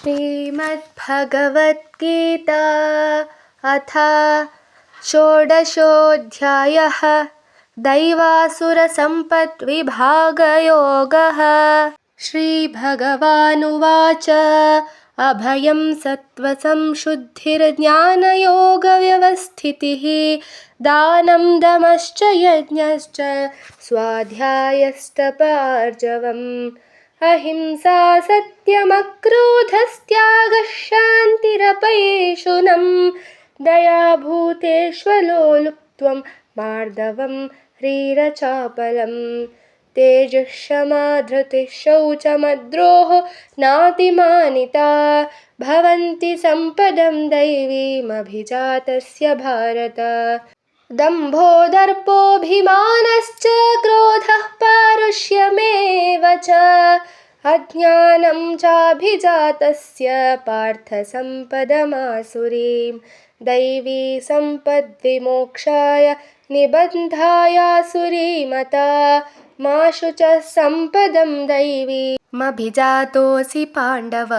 श्रीमद्भगवद्गीता अथ षोडशोऽध्यायः। दैवासुरसम्पद्विभागयोगः। श्रीभगवानुवाच अभयं सत्त्वसंशुद्धिर्ज्ञानयोगव्यवस्थितिः दानं दमश्च यज्ञश्च स्वाध्यायस्तपार्जवम् अहिंसा सत्यमक्रोधस्त्यागः शान्तिरपैशुनं दयाभूतेष्वलोलुप्त्वं मार्दवं ह्रीरचापलम् तेजःक्षमा धृतिः शौचमद्रोहो नातिमानिता भवन्ति सम्पदं दैवीमभिजातस्य भारत। दम्भो दर्पोऽभिमानश्च क्रोधः पारुष्यमेव च अज्ञानं चाभिजातस्य पार्थसम्पदमासुरीं दैवी सम्पद्विमोक्षाय निबन्धायासुरीमता मा शुचः सम्पदं दैवीमभिजातोऽसि पाण्डव।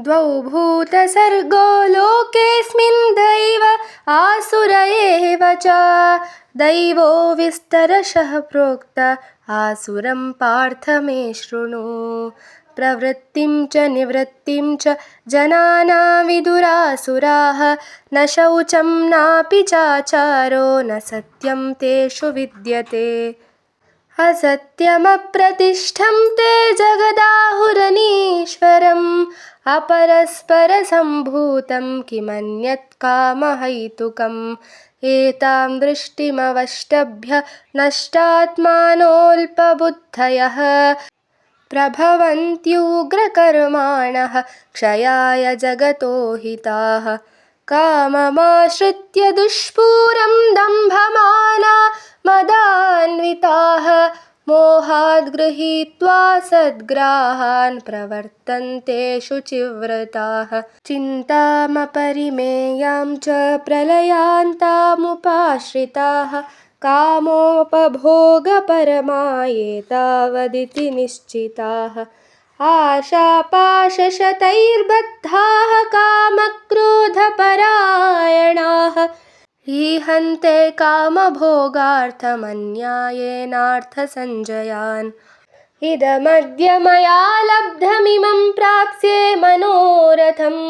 द्वौ भूतसर्गो लोकेऽस्मिन् दैव आसुर एव च दैवो विस्तरशः प्रोक्त आसुरं पार्थ मे शृणु। प्रवृत्तिं च निवृत्तिं च जनाना विदुरासुराः न शौचं नापि चाचारो न सत्यं तेषु विद्यते असत्यमप्रतिष्ठं ते जगदाहुरनीश्वरम् अपरस्परसम्भूतं किमन्यत् कामहैतुकम् एतां दृष्टिमवष्टभ्य नष्टात्मानोऽल्पबुद्धयः प्रभवन्त्युग्रकर्माणः क्षयाय जगतो हिताः काममाश्रित्य दुष्पूरं दम्भमाना मदान्विताः मोहाद् गृहीत्वा सद्ग्राहान् प्रवर्तन्ते शुचिव्रताः चिन्तामपरिमेयां च प्रलयान्तामुपाश्रिताः कामोपभोगपरमायेतावदिति निश्चिताः आशापाशशतैर्बद्धाः कामक्रोधपरायणाः ईहन्ते कामभोगार्थमन्यायेनार्थसञ्जयान् इदमद्य मया लब्धमिमं प्राप्स्ये मनोरथम्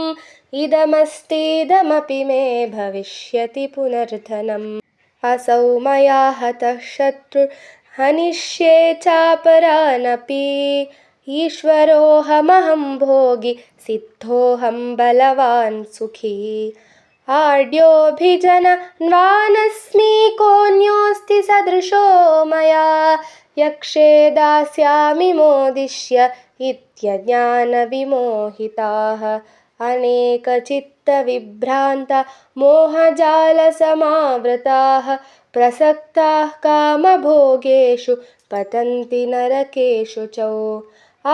इदमस्तीदमपि मे भविष्यति पुनर्धनम् असौ मया हतः शत्रुर्हनिष्ये चापरानपि ईश्वरोऽहमहं भोगी सिद्धोऽहं बलवान् सुखी आढ्योऽभिजनवानस्मि कोऽन्योऽस्ति सदृशो मया यक्षे दास्यामि मोदिष्य इत्यज्ञानविमोहिताः अनेकचित्तविभ्रान्ता मोहजालसमावृताः प्रसक्ताः कामभोगेषु पतन्ति नरकेषु च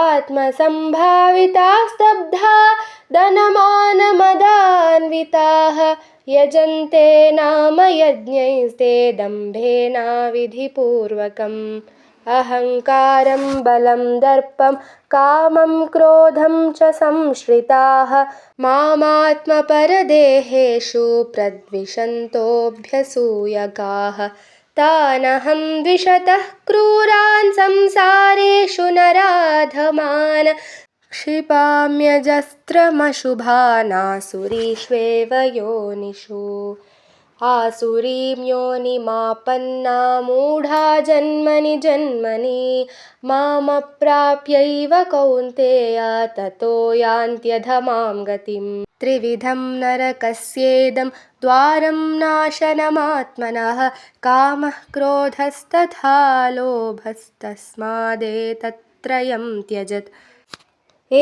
आत्मसम्भाविताः स्तब्धा धनमानमदान्विताः यजन्ते नाम यज्ञैस्ते दम्भेनाविधिपूर्वकम् अहङ्कारं बलं दर्पं कामं क्रोधं च संश्रिताः मामात्मपरदेहेषु प्रद्विषन्तोऽभ्यसूयकाः तानहं द्विषतः क्रूरान् संसारेषु नराधमान् क्षिपाम्यजस्रमशुभानासुरीष्वेव योनिषु आसुरीं योनिमापन्ना मूढा जन्मनि जन्मनि मामप्राप्यैव कौन्तेय ततो यान्त्यधमां गतिम् त्रिविधं नरकस्येदं द्वारं नाशनमात्मनः कामः क्रोधस्तथा लोभस्तस्मादेतत्त्रयं त्यजत्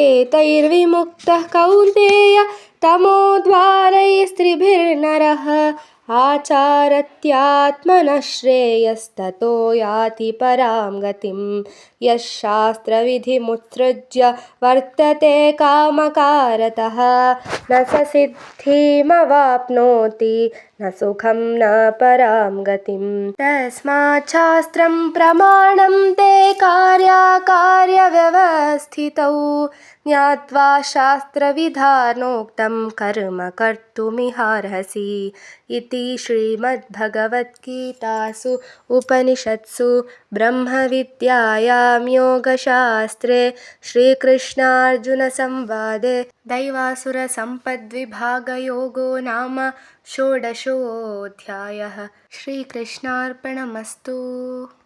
एतैर्विमुक्तः कौन्तेय तमोद्वारैस्त्रिभिर्नरः आचारत्यात्मनः श्रेयस्ततो याति परां गतिम् यः शास्त्रविधिमुत्सृज्य वर्तते कामकारतः न स सिद्धिमवाप्नोति न सुखं न परां गतिम् तस्मात् शास्त्रं प्रमाणं ते कार्याकार्यव्यवस्थितौ ज्ञात्वा शास्त्रविधानोक्तं कर्म कर्तुमिहार्हसि इति श्रीमद्भगवद्गीतासु उपनिषत्सु ब्रह्मविद्यायां योगशास्त्रे श्रीकृष्णार्जुनसंवादे दैवासुरसम्पद्विभागयोगो नाम षोडशोऽध्यायः। श्रीकृष्णार्पणमस्तु।